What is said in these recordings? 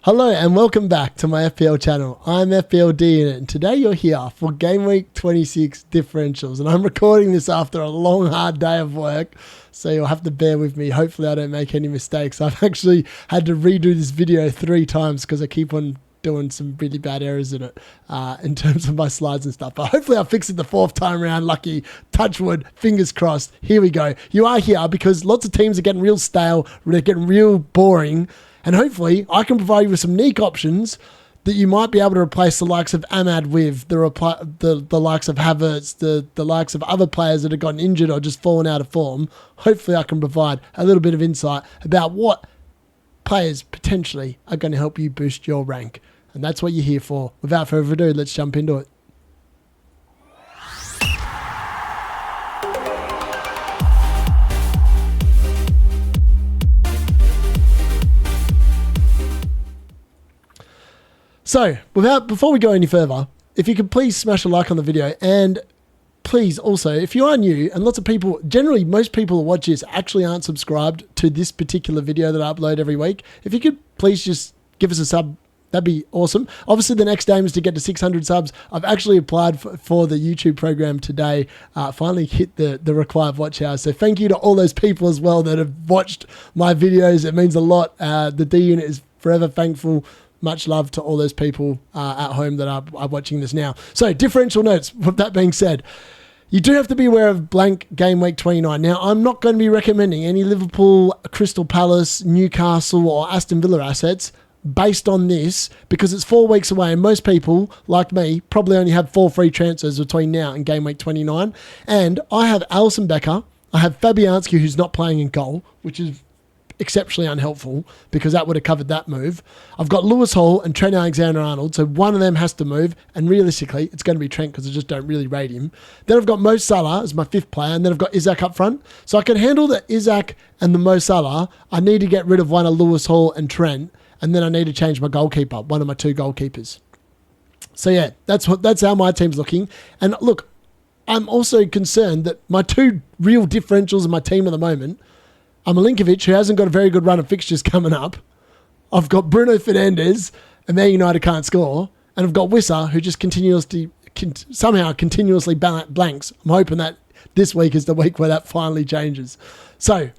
Hello and welcome back to my FPL channel. I'm FPL Unit and today you're here for Game Week 26 Differentials, and I'm recording this after a long hard day of work, so you'll have to bear with me. Hopefully I don't make any mistakes. I've actually had to redo this video 3 times because I keep on doing some really bad errors in it in terms of my slides and stuff, but hopefully I'll fix it the 4th time around. Lucky, touch wood, fingers crossed. Here we go. You are here because lots of teams are getting real stale, they're getting real boring. And hopefully, I can provide you with some unique options that you might be able to replace the likes of Ahmad with, the likes of Havertz, the likes of other players that have gotten injured or just fallen out of form. Hopefully, I can provide a little bit of insight about what players potentially are going to help you boost your rank. And that's what you're here for. Without further ado, let's jump into it. So, before we go any further, if you could please smash a like on the video, and please also, if you are new, and lots of people, generally most people who watch this actually aren't subscribed to this particular video that I upload every week, if you could please just give us a sub, that'd be awesome. Obviously, the next aim is to get to 600 subs. I've actually applied for the YouTube program today, finally hit the required watch hours. So thank you to all those people as well that have watched my videos. It means a lot. The D unit is forever thankful. Much love to all those people at home that are watching this now. So, differential notes. With that being said, you do have to be aware of blank game week 29. Now, I'm not going to be recommending any Liverpool, Crystal Palace, Newcastle or Aston Villa assets based on this because it's 4 weeks away and most people, like me, probably only have 4 free transfers between now and game week 29. And I have Alisson Becker, I have Fabianski who's not playing in goal, which is exceptionally unhelpful because that would have covered that move. I've got Lewis Hall and Trent Alexander-Arnold, so one of them has to move, and realistically, it's going to be Trent because I just don't really rate him. Then I've got Mo Salah as my 5th player, and then I've got Isaac up front. So I can handle the Isaac and the Mo Salah. I need to get rid of one of Lewis Hall and Trent, and then I need to change my goalkeeper, one of my 2 goalkeepers. So yeah, that's how my team's looking. And look, I'm also concerned that my 2 real differentials in my team at the moment, I'm Milinkovic, who hasn't got a very good run of fixtures coming up. I've got Bruno Fernandes, and Man United can't score. And I've got Wissa, who just continuously blanks. I'm hoping that this week is the week where that finally changes. So,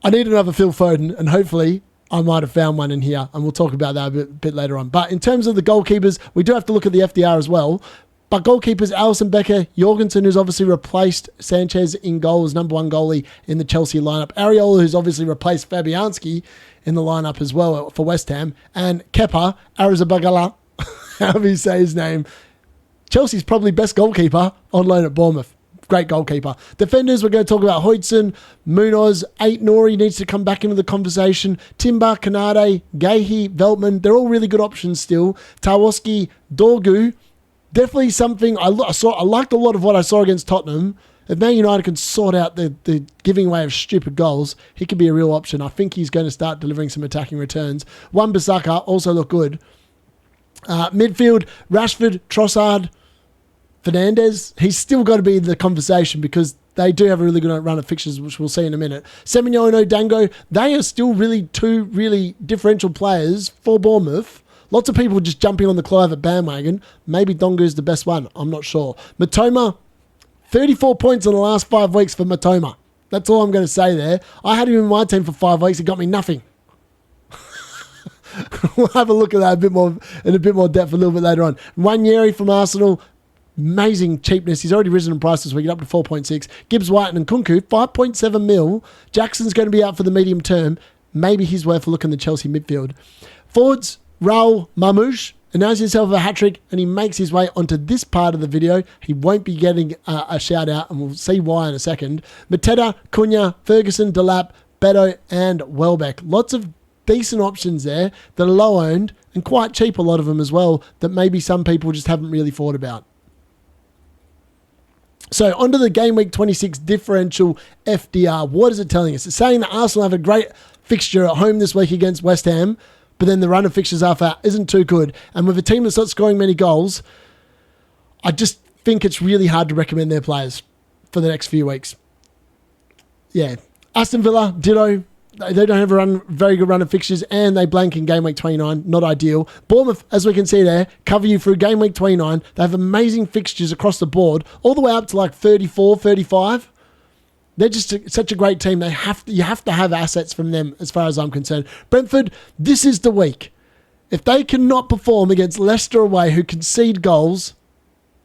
I need another Phil Foden, and hopefully I might have found one in here, and we'll talk about that a bit later on. But in terms of the goalkeepers, we do have to look at the FDR as well. But goalkeepers, Alisson Becker, Jorgensen, who's obviously replaced Sanchez in goal as number 1 goalie in the Chelsea lineup. Areola, who's obviously replaced Fabianski in the lineup as well for West Ham. And Kepa Arrizabalaga, however you say his name. Chelsea's probably best goalkeeper on loan at Bournemouth. Great goalkeeper. Defenders, we're going to talk about Hoytson, Munoz, Nori needs to come back into the conversation. Timber, Kanade, Gahey, Veltman, they're all really good options still. Tarkowski, Dorgu. Definitely something I liked a lot of what I saw against Tottenham. If Man United can sort out the giving away of stupid goals, he could be a real option. I think he's going to start delivering some attacking returns. Wan-Bissaka also look good. Midfield, Rashford, Trossard, Fernandes. He's still got to be in the conversation because they do have a really good run of fixtures, which we'll see in a minute. Semenyo and Odango, they are still really 2 really differential players for Bournemouth. Lots of people just jumping on the Kluivert bandwagon. Maybe Dongu's the best one. I'm not sure. Mitoma, 34 points in the last 5 weeks for Mitoma. That's all I'm going to say there. I had him in my team for 5 weeks. It got me nothing. We'll have a look at that in a bit more depth a little bit later on. Nwaneri from Arsenal, amazing cheapness. He's already risen in price this week, up to 4.6. Gibbs, White and Nkunku, 5.7 mil. Jackson's going to be out for the medium term. Maybe he's worth a look in the Chelsea midfield. Forwards, Raul Mamouche announces himself a hat-trick and he makes his way onto this part of the video. He won't be getting a shout-out and we'll see why in a second. Mateta, Cunha, Ferguson, Delap, Beto and Welbeck. Lots of decent options there that are low-owned and quite cheap, a lot of them as well, that maybe some people just haven't really thought about. So onto the Game Week 26 Differential FDR. What is it telling us? It's saying that Arsenal have a great fixture at home this week against West Ham, but then the run of fixtures after that isn't too good. And with a team that's not scoring many goals, I just think it's really hard to recommend their players for the next few weeks. Yeah. Aston Villa, ditto. They don't have a very good run of fixtures, and they blank in game week 29. Not ideal. Bournemouth, as we can see there, cover you through game week 29. They have amazing fixtures across the board, all the way up to like 34, 35. They're just such a great team. You have to have assets from them as far as I'm concerned. Brentford, this is the week. If they cannot perform against Leicester away, who concede goals,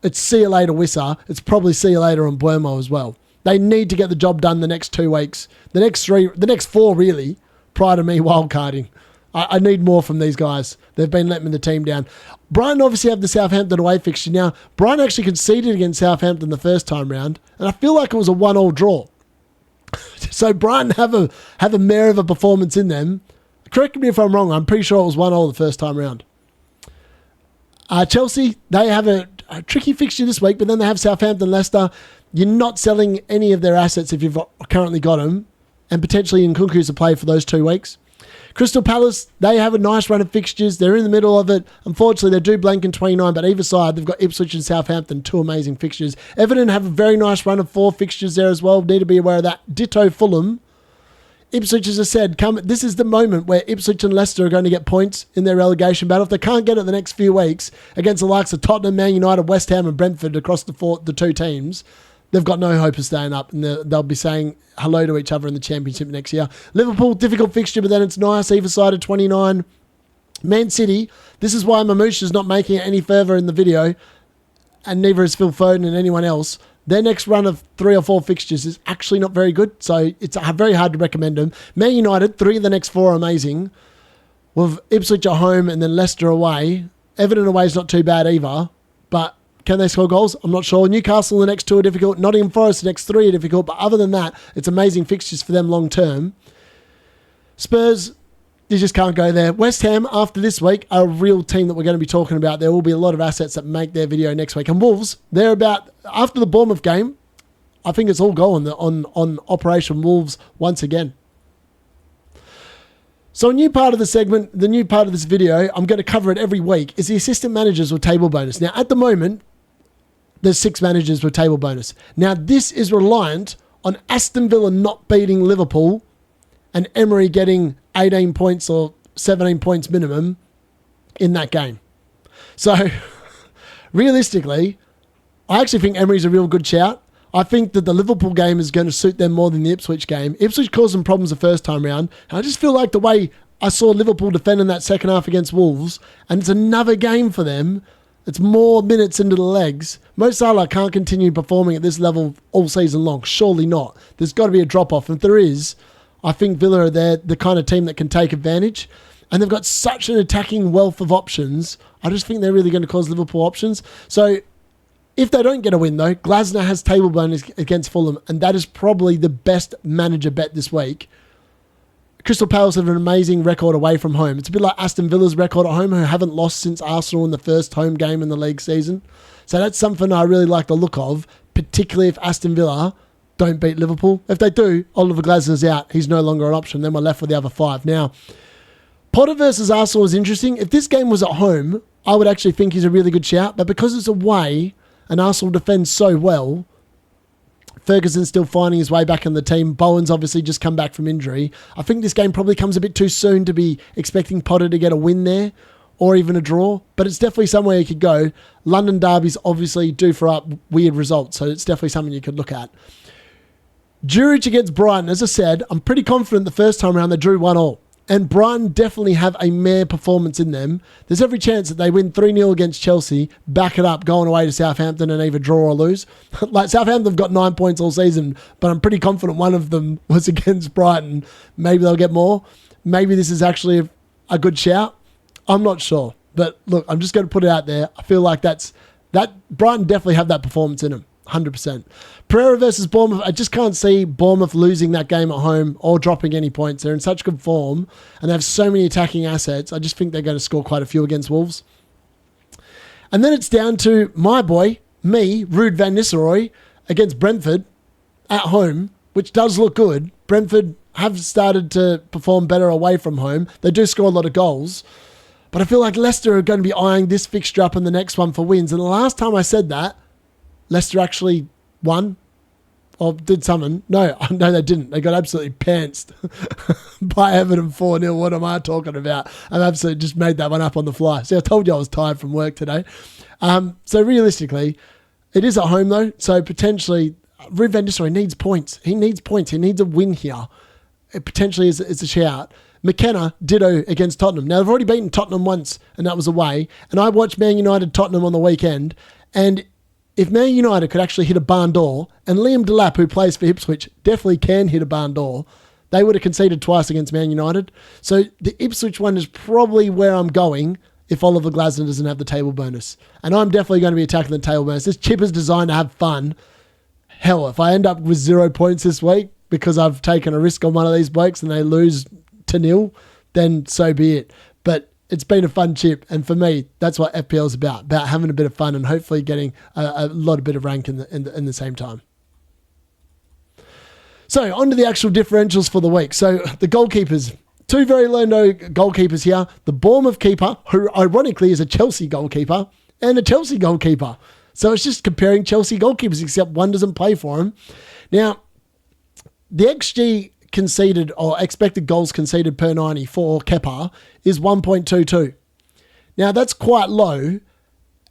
it's see you later, Wissa. It's probably see you later on Buemo as well. They need to get the job done the next 2 weeks. The next 4 really, prior to me wildcarding. I need more from these guys. They've been letting the team down. Brighton obviously have the Southampton away fixture. Now, Brighton actually conceded against Southampton the first time round, and I feel like it was a 1-1 draw. So Brighton have a mare of a performance in them. Correct me if I'm wrong. I'm pretty sure it was 1-1 the first time round. Chelsea, they have a tricky fixture this week, but then they have Southampton, Leicester. You're not selling any of their assets if you've currently got them, and potentially Nkunku's to play for those 2 weeks. Crystal Palace, they have a nice run of fixtures. They're in the middle of it. Unfortunately, they do blank in 29, but either side, they've got Ipswich and Southampton, 2 amazing fixtures. Everton have a very nice run of 4 fixtures there as well. Need to be aware of that. Ditto Fulham. Ipswich, as I said, this is the moment where Ipswich and Leicester are going to get points in their relegation battle. If they can't get it the next few weeks against the likes of Tottenham, Man United, West Ham and Brentford across the 2 teams, they've got no hope of staying up, and they'll be saying hello to each other in the Championship next year. Liverpool, difficult fixture, but then it's nice. Either side of 29. Man City, this is why Mamouche is not making it any further in the video, and neither is Phil Foden and anyone else. Their next run of 3 or 4 fixtures is actually not very good, so it's very hard to recommend them. Man United, 3 of the next 4 are amazing. With Ipswich at home and then Leicester away. Everton away is not too bad either, but can they score goals? I'm not sure. Newcastle, the next 2 are difficult. Nottingham Forest, the next 3 are difficult. But other than that, it's amazing fixtures for them long term. Spurs, you just can't go there. West Ham, after this week, are a real team that we're going to be talking about. There will be a lot of assets that make their video next week. And Wolves, they're about, after the Bournemouth game, I think it's all going on Operation Wolves once again. So a new part of the segment, the new part of this video, I'm going to cover it every week, is the assistant managers with table bonus. Now, at the moment, there's 6 managers with table bonus. Now, this is reliant on Aston Villa not beating Liverpool and Emery getting 18 points or 17 points minimum in that game. So, realistically, I actually think Emery's a real good shout. I think that the Liverpool game is going to suit them more than the Ipswich game. Ipswich caused them problems the first time round. And I just feel like the way I saw Liverpool defend in that second half against Wolves, and it's another game for them. It's more minutes into the legs. Mo Salah can't continue performing at this level all season long. Surely not. There's got to be a drop-off. And if there is, I think Villa are the kind of team that can take advantage. And they've got such an attacking wealth of options. I just think they're really going to cause Liverpool options. So if they don't get a win, though, Glasner has table bonus against Fulham, and that is probably the best manager bet this week. Crystal Palace have an amazing record away from home. It's a bit like Aston Villa's record at home, who haven't lost since Arsenal in the first home game in the league season. So that's something I really like the look of, particularly if Aston Villa don't beat Liverpool. If they do, Oliver Glasner's out. He's no longer an option. Then we're left with the other 5. Now, Potter versus Arsenal is interesting. If this game was at home, I would actually think he's a really good shout. But because it's away and Arsenal defends so well, Ferguson's still finding his way back in the team. Bowen's obviously just come back from injury. I think this game probably comes a bit too soon to be expecting Potter to get a win there or even a draw, but it's definitely somewhere you could go. London derbies obviously do for up weird results, so it's definitely something you could look at. Zurich against Brighton, as I said, I'm pretty confident the first time around they drew 1-1. And Brighton definitely have a mere performance in them. There's every chance that they win 3-0 against Chelsea, back it up, going away to Southampton and either draw or lose. Like Southampton have got 9 points all season, but I'm pretty confident one of them was against Brighton. Maybe they'll get more. Maybe this is actually a good shout. I'm not sure. But look, I'm just going to put it out there. I feel like that Brighton definitely have that performance in them. 100%. Pereira versus Bournemouth. I just can't see Bournemouth losing that game at home or dropping any points. They're in such good form and they have so many attacking assets. I just think they're going to score quite a few against Wolves. And then it's down to my boy, me, Ruud van Nistelrooy, against Brentford at home, which does look good. Brentford have started to perform better away from home. They do score a lot of goals. But I feel like Leicester are going to be eyeing this fixture up in the next one for wins. And the last time I said that, Leicester actually won or did something. No, they didn't. They got absolutely pantsed by Everton 4-0. What am I talking about? I've absolutely just made that one up on the fly. See, I told you I was tired from work today. So realistically, it is at home though. So potentially, Ruud van Nistelrooy needs points. He needs points. He needs a win here. It potentially is a shout. McKenna, ditto against Tottenham. Now, they've already beaten Tottenham once, and that was away. And I watched Man United Tottenham on the weekend, and if Man United could actually hit a barn door, and Liam Delap, who plays for Ipswich, definitely can hit a barn door, they would have conceded twice against Man United. So the Ipswich one is probably where I'm going if Oliver Glasner doesn't have the table bonus. And I'm definitely going to be attacking the table bonus. This chip is designed to have fun. Hell, if I end up with 0 points this week because I've taken a risk on one of these blokes and they lose to 0, then so be it. But it's been a fun chip, and for me, that's what FPL is about having a bit of fun and hopefully getting a lot of bit of rank in the same time. So, on to the actual differentials for the week. So, the goalkeepers. 2 very low goalkeepers here. The Bournemouth keeper, who ironically is a Chelsea goalkeeper, and a Chelsea goalkeeper. So, it's just comparing Chelsea goalkeepers, except one doesn't play for him. Now, the XG conceded or expected goals conceded per 90 for Kepa is 1.22. Now that's quite low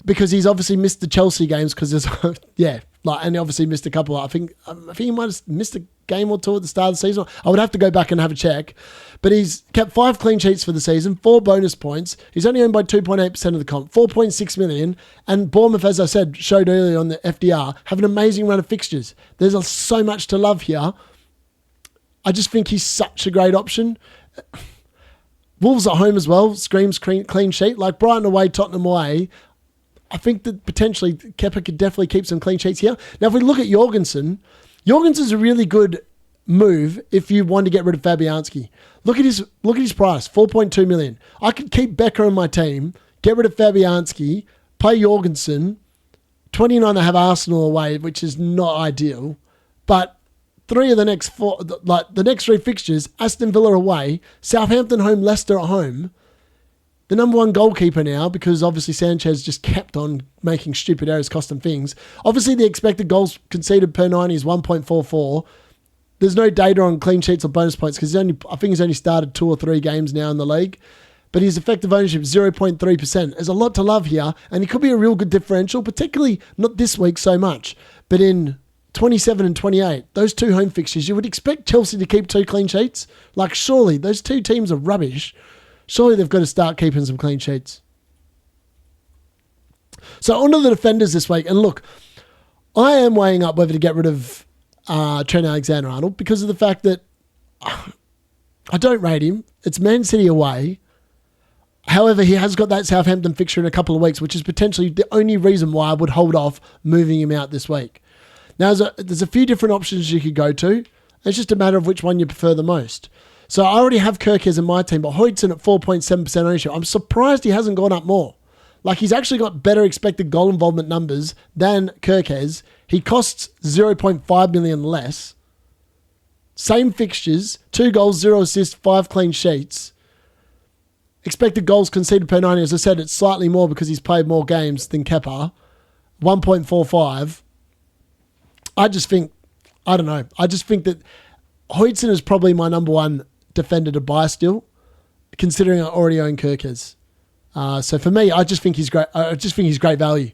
because he's obviously missed the Chelsea games because there's and he obviously missed a couple. I think he might have missed a game or 2 at the start of the season. I would have to go back and have a check, but he's kept 5 clean sheets for the season, 4 bonus points. He's only owned by 2.8% of the comp, 4.6 million, and Bournemouth, as I said, showed earlier on the FDR, have an amazing run of fixtures. There's so much to love here. I just think he's such a great option. Wolves at home as well, screams clean sheet. Like Brighton away, Tottenham away. I think that potentially Kepa could definitely keep some clean sheets here. Now, if we look at Jorgensen is a really good move if you want to get rid of Fabianski. Look at his price, 4.2 million. I could keep Becker on my team, get rid of Fabianski, play Jorgensen. 29 they have Arsenal away, which is not ideal, but 3 of the next 4, the next 3 fixtures, Aston Villa away, Southampton home, Leicester at home. The number 1 goalkeeper now, because obviously Sanchez just kept on making stupid errors, costing things. Obviously, the expected goals conceded per 90 is 1.44. There's no data on clean sheets or bonus points because I think he's only started 2 or 3 games now in the league. But his effective ownership is 0.3%. There's a lot to love here, and he could be a real good differential, particularly not this week so much, but in 27 and 28, those 2 home fixtures, you would expect Chelsea to keep 2 clean sheets. Like, surely, those 2 teams are rubbish. Surely they've got to start keeping some clean sheets. So, on to the defenders this week. And look, I am weighing up whether to get rid of Trent Alexander-Arnold because of the fact that I don't rate him. It's Man City away. However, he has got that Southampton fixture in a couple of weeks, which is potentially the only reason why I would hold off moving him out this week. Now, there's a few different options you could go to. It's just a matter of which one you prefer the most. So I already have Kirkes in my team, but Hoytson at 4.7% ownership. I'm surprised he hasn't gone up more. Like, he's actually got better expected goal involvement numbers than Kirkes. He costs 0.5 million less. Same fixtures, 2 goals, 0 assists, 5 clean sheets. Expected goals conceded per 90. As I said, it's slightly more because he's played more games than Kepa. 1.45. I just think that Hoytson is probably my number 1 defender to buy still, considering I already own Kirkes. So for me, I just think he's great. I just think he's great value.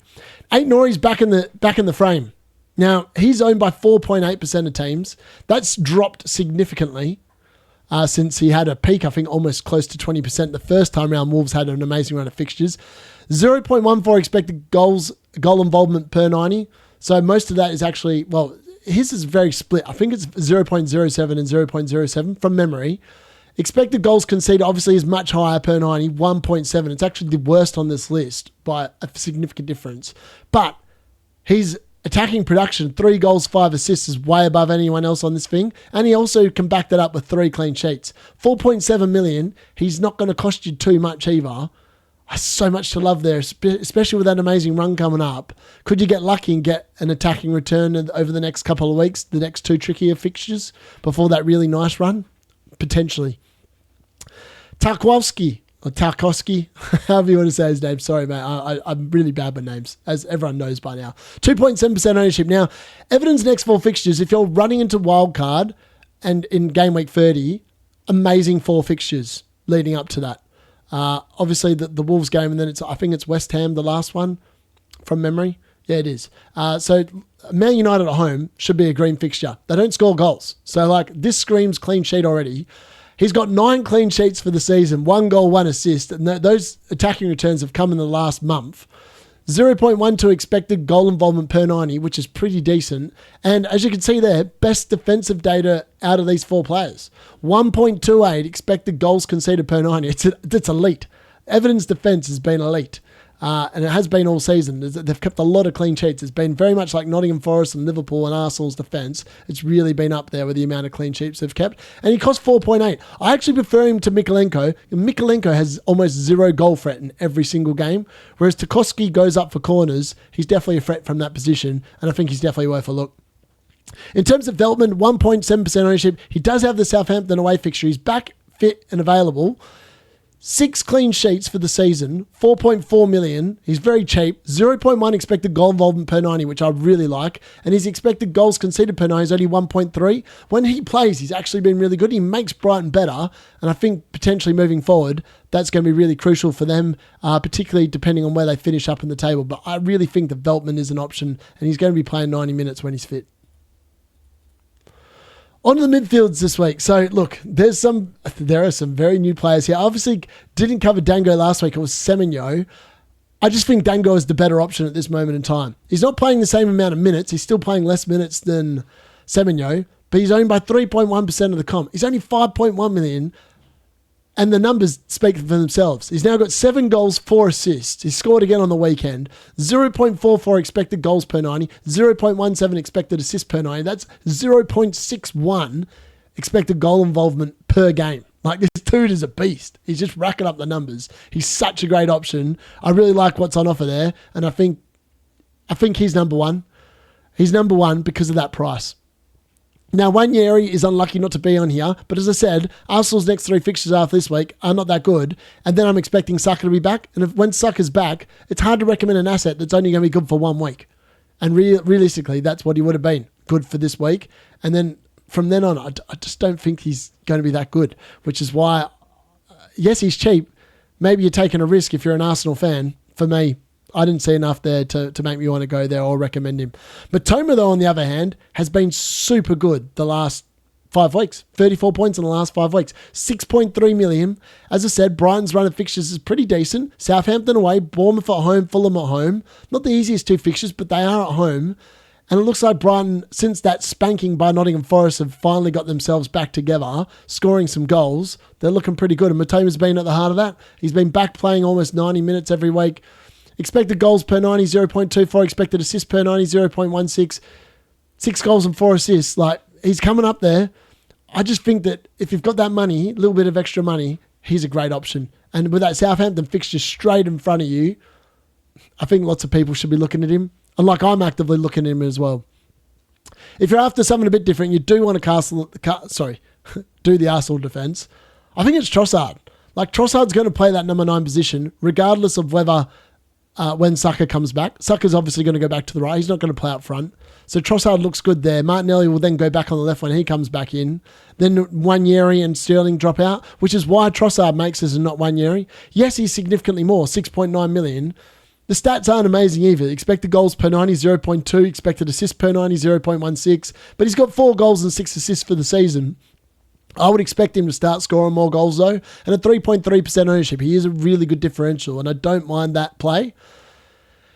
Ait-Nouri's back in the frame. Now, he's owned by 4.8% of teams. That's dropped significantly since he had a peak, I think, almost close to 20%. The first time around, Wolves had an amazing run of fixtures. 0.14 expected goal involvement per 90. So most of that is actually, well, his is very split. I think it's 0.07 and 0.07 from memory. Expected goals conceded obviously is much higher per 90, 1.7. It's actually the worst on this list by a significant difference. But his attacking production, 3 goals, 5 assists is way above anyone else on this thing. And he also can back that up with 3 clean sheets. 4.7 million. He's not going to cost you too much either. So much to love there, especially with that amazing run coming up. Could you get lucky and get an attacking return over the next couple of weeks, the next 2 trickier fixtures before that really nice run? Potentially. Tarkowski, or Tarkowski, however you want to say his name. Sorry, mate. I'm really bad with names, as everyone knows by now. 2.7% ownership. Now, Everton's next 4 fixtures, if you're running into wildcard and in game week 30, amazing 4 fixtures leading up to that. Obviously, the Wolves game, and then I think it's West Ham, the last one, from memory. Yeah, it is. So Man United at home should be a green fixture. They don't score goals. So, like, this screams clean sheet already. He's got 9 clean sheets for the season, 1 goal, 1 assist. And those attacking returns have come in the last month. 0.12 expected goal involvement per 90, which is pretty decent. And as you can see there, best defensive data out of these 4 players. 1.28 expected goals conceded per 90. It's elite. Everton's defence has been elite. And it has been all season. They've kept a lot of clean sheets. It's been very much like Nottingham Forest and Liverpool and Arsenal's defence. It's really been up there with the amount of clean sheets they've kept. And he costs 4.8. I actually prefer him to Mikolenko. Mikolenko has almost 0 goal threat in every single game, whereas Tarkowski goes up for corners. He's definitely a threat from that position, and I think he's definitely worth a look. In terms of development, 1.7% ownership. He does have the Southampton away fixture. He's back, fit and available. 6 clean sheets for the season, 4.4 million. He's very cheap. 0.1 expected goal involvement per 90, which I really like. And his expected goals conceded per 90 is only 1.3. When he plays, he's actually been really good. He makes Brighton better. And I think potentially moving forward, that's going to be really crucial for them, particularly depending on where they finish up in the table. But I really think development is an option, and he's going to be playing 90 minutes when he's fit. On to the midfields this week. So, look, there are some very new players here. I obviously didn't cover Dango last week. It was Semenyo. I just think Dango is the better option at this moment in time. He's not playing the same amount of minutes. He's still playing less minutes than Semenyo, but he's owned by 3.1% of the comp. He's only 5.1 million, and the numbers speak for themselves. He's now got 7 goals, 4 assists. He scored again on the weekend. 0.44 expected goals per 90, 0.17 expected assists per 90. That's 0.61 expected goal involvement per game. Like, this dude is a beast. He's just racking up the numbers. He's such a great option. I really like what's on offer there, and I think he's number one. He's number one because of that price. Now, Wanyeri is unlucky not to be on here, but as I said, Arsenal's next 3 fixtures after this week are not that good, and then I'm expecting Saka to be back, and when Saka's back, it's hard to recommend an asset that's only going to be good for 1 week. And realistically, that's what he would have been, good for this week. And then from then on, I just don't think he's going to be that good, which is why, yes, he's cheap. Maybe you're taking a risk if you're an Arsenal fan. For me, I didn't see enough there to make me want to go there or recommend him. Mitoma, though, on the other hand, has been super good the last 5 weeks. 34 points in the last 5 weeks. 6.3 million. As I said, Brighton's run of fixtures is pretty decent. Southampton away, Bournemouth at home, Fulham at home. Not the easiest 2 fixtures, but they are at home. And it looks like Brighton, since that spanking by Nottingham Forest, have finally got themselves back together, scoring some goals. They're looking pretty good. And Mitoma's been at the heart of that. He's been back playing almost 90 minutes every week. Expected goals per 90, 0.24. Expected assists per 90, 0.16. 6 goals and 4 assists. Like, he's coming up there. I just think that if you've got that money, a little bit of extra money, he's a great option. And with that Southampton fixture straight in front of you, I think lots of people should be looking at him. And like, I'm actively looking at him as well. If you're after something a bit different, you do want to do the Arsenal defence. I think it's Trossard. Like, Trossard's going to play that number 9 position, regardless of whether when Saka comes back. Saka's obviously going to go back to the right. He's not going to play up front. So Trossard looks good there. Martinelli will then go back on the left when he comes back in. Then Wanyeri and Sterling drop out, which is why Trossard makes this and not Wanyeri. Yes, he's significantly more, 6.9 million. The stats aren't amazing either. Expected goals per 90, 0.2. Expected assists per 90, 0.16. But he's got 4 goals and 6 assists for the season. I would expect him to start scoring more goals though. And at 3.3% ownership, he is a really good differential, and I don't mind that play.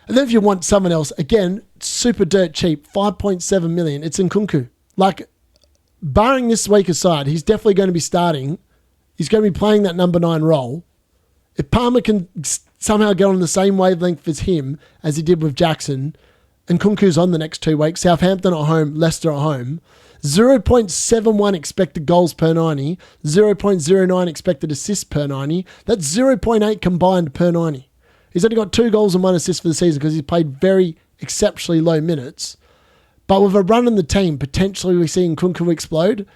And then if you want someone else, again, super dirt cheap, 5.7 million, it's Nkunku. Like, barring this week aside, he's definitely going to be starting. He's going to be playing that number 9 role. If Palmer can somehow get on the same wavelength as him as he did with Jackson, and Nkunku's on the next 2 weeks, Southampton at home, Leicester at home, 0.71 expected goals per 90, 0.09 expected assists per 90. That's 0.8 combined per 90. He's only got 2 goals and 1 assist for the season because he's played very exceptionally low minutes. But with a run in the team, potentially we're seeing Nkunku explode.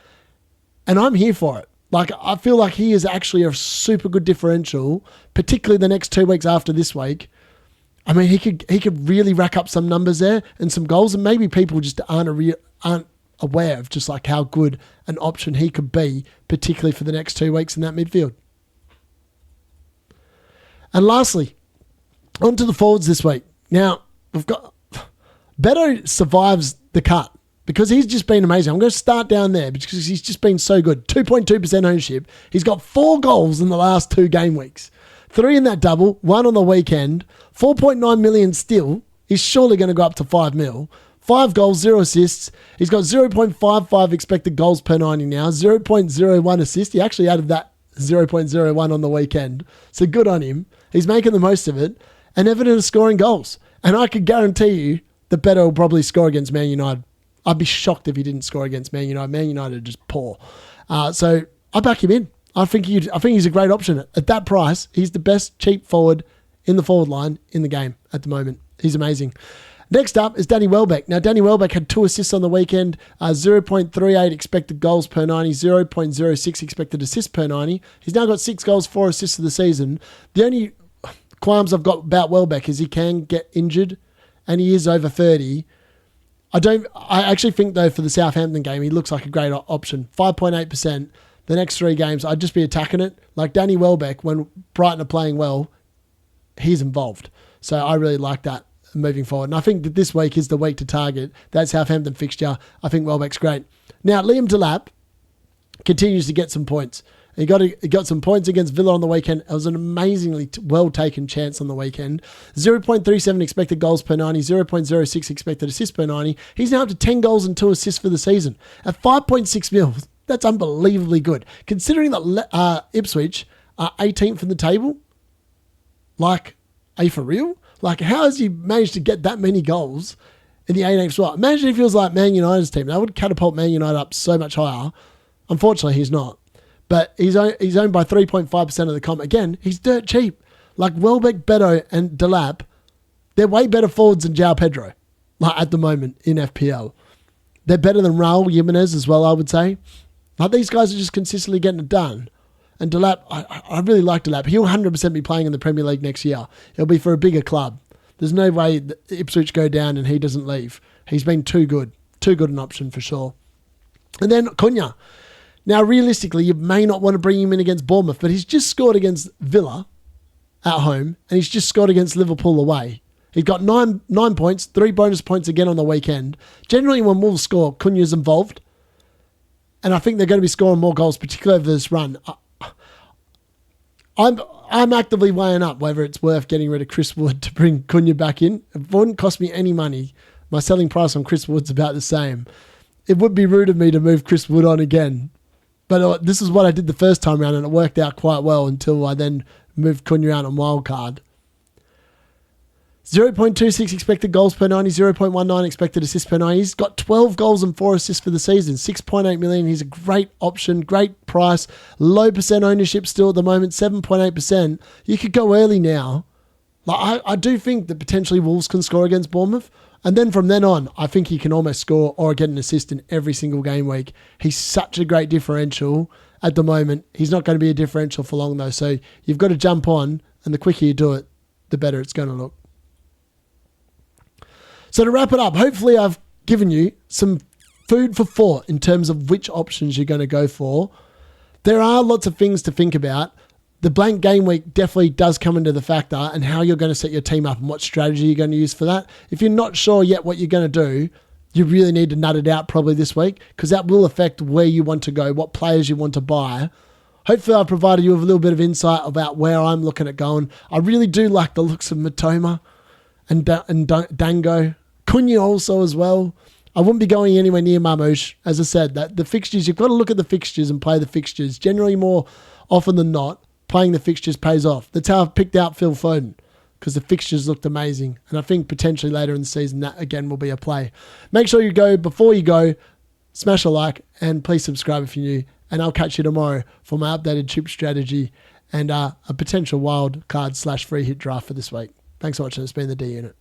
And I'm here for it. Like, I feel like he is actually a super good differential, particularly the next 2 weeks after this week. I mean, he could really rack up some numbers there and some goals, and maybe people just aren't aware of just like how good an option he could be, particularly for the next 2 weeks in that midfield. And lastly, on to the forwards this week. Now, we've got Beto survives the cut because he's just been amazing. I'm going to start down there because he's just been so good. 2.2% ownership. He's got 4 goals in the last 2 game weeks. 3 in that double, 1 on the weekend. 4.9 million still. He's surely going to go up to 5 mil. 5 goals, 0 assists. He's got 0.55 expected goals per 90 now. 0.01 assist. He actually added that 0.01 on the weekend. So good on him. He's making the most of it. And evident of scoring goals. And I could guarantee you that Beto will probably score against Man United. I'd be shocked if he didn't score against Man United. Man United are just poor. So I back him in. I think he's a great option. At that price, he's the best cheap forward in the forward line in the game at the moment. He's amazing. Next up is Danny Welbeck. Now, Danny Welbeck had 2 assists on the weekend, 0.38 expected goals per 90, 0.06 expected assists per 90. He's now got 6 goals, 4 assists for the season. The only qualms I've got about Welbeck is he can get injured, and he is over 30. I actually think, though, for the Southampton game, he looks like a great option. 5.8%. The next 3 games, I'd just be attacking it. Like Danny Welbeck, when Brighton are playing well, he's involved. So I really like that moving forward. And I think that this week is the week to target that Southampton fixture. I think Welbeck's great. Now, Liam Delap continues to get some points. He got some points against Villa on the weekend. It was an amazingly well-taken chance on the weekend. 0.37 expected goals per 90, 0.06 expected assists per 90. He's now up to 10 goals and 2 assists for the season. At 5.6 mil, that's unbelievably good. Considering that Ipswich are 18th in the table, like, are you for real? Like, how has he managed to get that many goals in the 18th spot? Imagine if he was like Man United's team. That would catapult Man United up so much higher. Unfortunately, he's not. But he's owned by 3.5% of the comp. Again, he's dirt cheap. Like Welbeck, Beto, and Delap, they're way better forwards than João Pedro, like at the moment in FPL. They're better than Raul Jimenez as well, I would say. Like these guys are just consistently getting it done. And Delap, I really like Delap. He'll 100% be playing in the Premier League next year. He'll be for a bigger club. There's no way that Ipswich go down and he doesn't leave. He's been too good. Too good an option for sure. And then Cunha. Now, realistically, you may not want to bring him in against Bournemouth, but he's just scored against Villa at home, and he's just scored against Liverpool away. He's got 9 points, 3 bonus points again on the weekend. Generally, when Wolves score, Cunha's involved, and I think they're going to be scoring more goals, particularly over this run. I'm actively weighing up whether it's worth getting rid of Chris Wood to bring Cunha back in. It wouldn't cost me any money. My selling price on Chris Wood's about the same. It would be rude of me to move Chris Wood on again. But this is what I did the first time around, and it worked out quite well until I then moved Cunha out on wildcard. 0.26 expected goals per 90, 0.19 expected assists per 90. He's got 12 goals and 4 assists for the season, 6.8 million. He's a great option, great price, low percent ownership still at the moment, 7.8%. You could go early now. Like I do think that potentially Wolves can score against Bournemouth. And then from then on, I think he can almost score or get an assist in every single game week. He's such a great differential at the moment. He's not going to be a differential for long though. So you've got to jump on, and the quicker you do it, the better it's going to look. So to wrap it up, hopefully I've given you some food for thought in terms of which options you're going to go for. There are lots of things to think about. The blank game week definitely does come into the factor, and how you're going to set your team up and what strategy you're going to use for that. If you're not sure yet what you're going to do, you really need to nut it out probably this week, because that will affect where you want to go, what players you want to buy. Hopefully I've provided you with a little bit of insight about where I'm looking at going. I really do like the looks of Mitoma and Dango. Cunha also as well. I wouldn't be going anywhere near Marmoush. As I said, that the fixtures, you've got to look at the fixtures and play the fixtures. Generally, more often than not, playing the fixtures pays off. That's how I've picked out Phil Foden, because the fixtures looked amazing. And I think potentially later in the season, that again will be a play. Make sure you go, before you go, smash a like and please subscribe if you're new. And I'll catch you tomorrow for my updated chip strategy and a potential wild card / free hit draft for this week. Thanks for watching. It's been the D Unit.